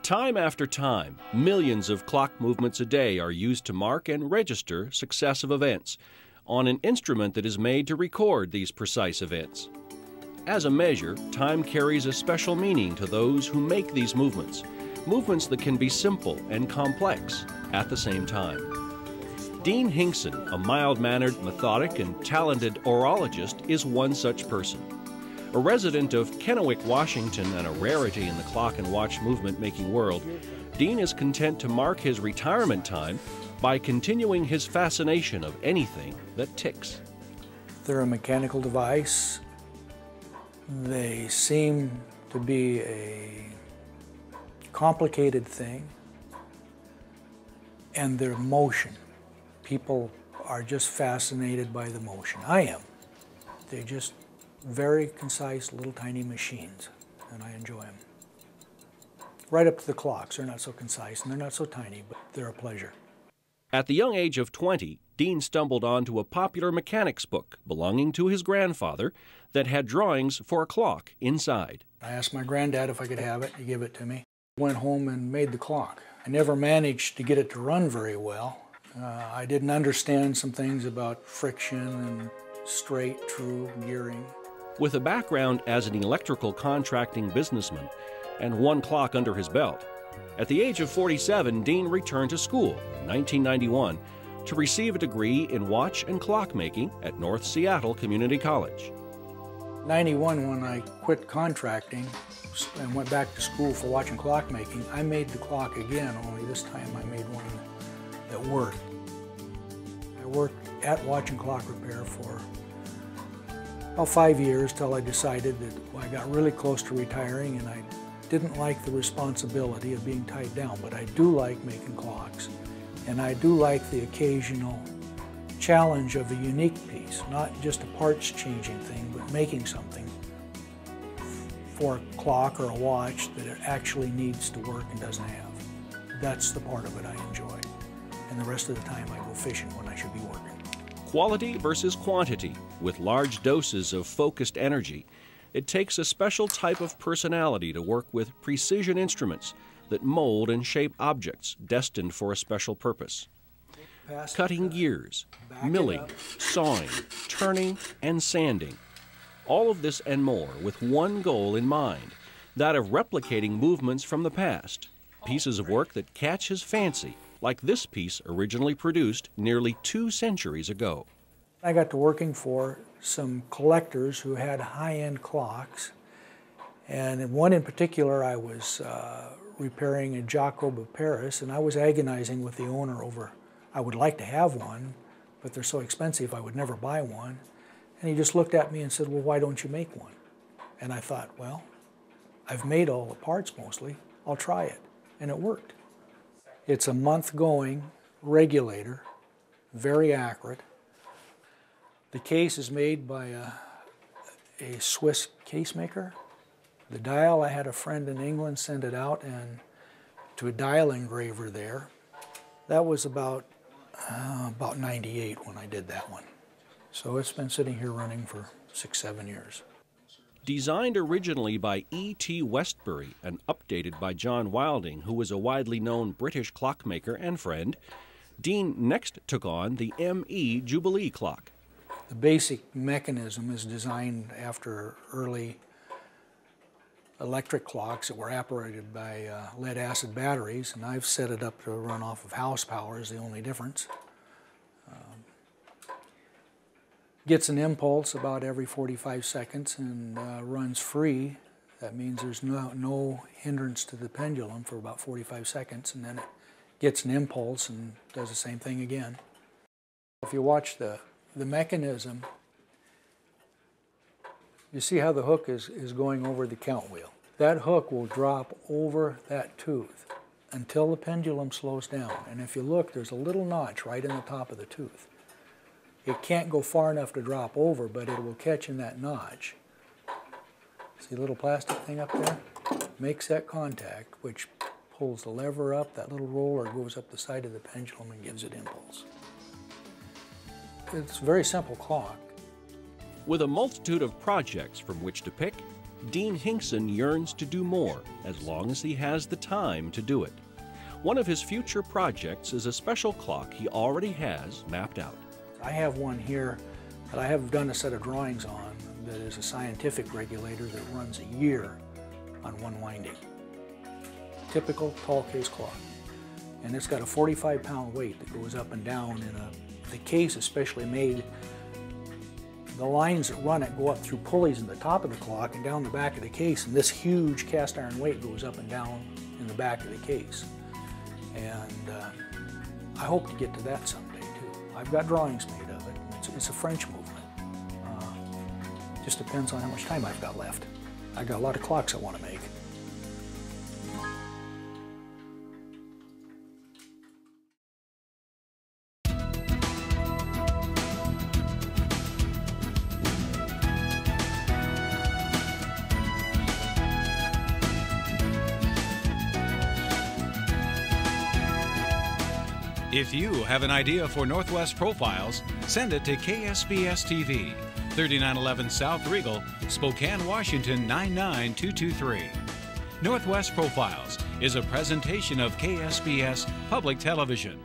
Time after time, millions of clock movements a day are used to mark and register successive events on an instrument that is made to record these precise events. As a measure, time carries a special meaning to those who make these movements, movements that can be simple and complex at the same time. Dean Hinckson, a mild-mannered, methodic, and talented orologist, is one such person. A resident of Kennewick, Washington, and a rarity in the clock and watch movement-making world, Dean is content to mark his retirement time by continuing his fascination of anything that ticks. They're a mechanical device. They seem to be a complicated thing, and their motion. People are just fascinated by the motion. I am. They're just very concise, little tiny machines, and I enjoy them. Right up to the clocks. They're not so concise and they're not so tiny, but they're a pleasure. At the young age of 20, Dean stumbled onto a popular mechanics book belonging to his grandfather that had drawings for a clock inside. I asked my granddad if I could have it. He gave it to me. Went home and made the clock. I never managed to get it to run very well. I didn't understand some things about friction and straight, true gearing. With a background as an electrical contracting businessman and one clock under his belt, at the age of 47, Dean returned to school in 1991 to receive a degree in watch and clock making at North Seattle Community College. In '91, when I quit contracting and went back to school for watch and clock making, I made the clock again, only this time I made one that worked. I worked at watch and clock repair for about 5 years till I decided that I got really close to retiring and I didn't like the responsibility of being tied down, but I do like making clocks. And I do like the occasional challenge of a unique piece, not just a parts changing thing, but making something for a clock or a watch that it actually needs to work and doesn't have. That's the part of it I enjoy. And the rest of the time I go fishing when I should be working. Quality versus quantity. With large doses of focused energy, it takes a special type of personality to work with precision instruments that mold and shape objects destined for a special purpose. Cutting gears, milling, sawing, turning, and sanding. All of this and more with one goal in mind, that of replicating movements from the past, pieces of work that catch his fancy, like this piece originally produced nearly 2 centuries ago. I got to working for some collectors who had high-end clocks, and one in particular I was repairing a Jacob of Paris, and I was agonizing with the owner over, I would like to have one, but they're so expensive I would never buy one. And he just looked at me and said, well, why don't you make one? And I thought, well, I've made all the parts mostly, I'll try it. And it worked. It's a month-going regulator, very accurate. The case is made by a Swiss case maker. The dial, I had a friend in England send it out and to a dial engraver there. That was about 98 when I did that one. So it's been sitting here running for 6-7 years. Designed originally by E.T. Westbury and updated by John Wilding, who was a widely known British clockmaker and friend, Dean next took on the M.E. Jubilee clock. The basic mechanism is designed after early electric clocks that were operated by lead-acid batteries, and I've set it up to run off of house power is the only difference. Gets an impulse about every 45 seconds and runs free. That means there's no hindrance to the pendulum for about 45 seconds, and then it gets an impulse and does the same thing again. If you watch the mechanism, you see how the hook is going over the count wheel. That hook will drop over that tooth until the pendulum slows down. And if you look, there's a little notch right in the top of the tooth. It can't go far enough to drop over, but it will catch in that notch. See the little plastic thing up there? Makes that contact, which pulls the lever up. That little roller goes up the side of the pendulum and gives it impulse. It's a very simple clock. With a multitude of projects from which to pick, Dean Hinckson yearns to do more as long as he has the time to do it. One of his future projects is a special clock he already has mapped out. I have one here that I have done a set of drawings on that is a scientific regulator that runs a year on one winding. Typical tall case clock. And it's got a 45-pound weight that goes up and down, and the case especially made, the lines that run it go up through pulleys in the top of the clock and down the back of the case, and this huge cast iron weight goes up and down in the back of the case. And I hope to get to that someday too. I've got drawings made of it. It's a French movement. Just depends on how much time I've got left. I've got a lot of clocks I want to make. If you have an idea for Northwest Profiles, send it to KSPS TV, 3911 South Regal, Spokane, Washington 99223. Northwest Profiles is a presentation of KSPS Public Television.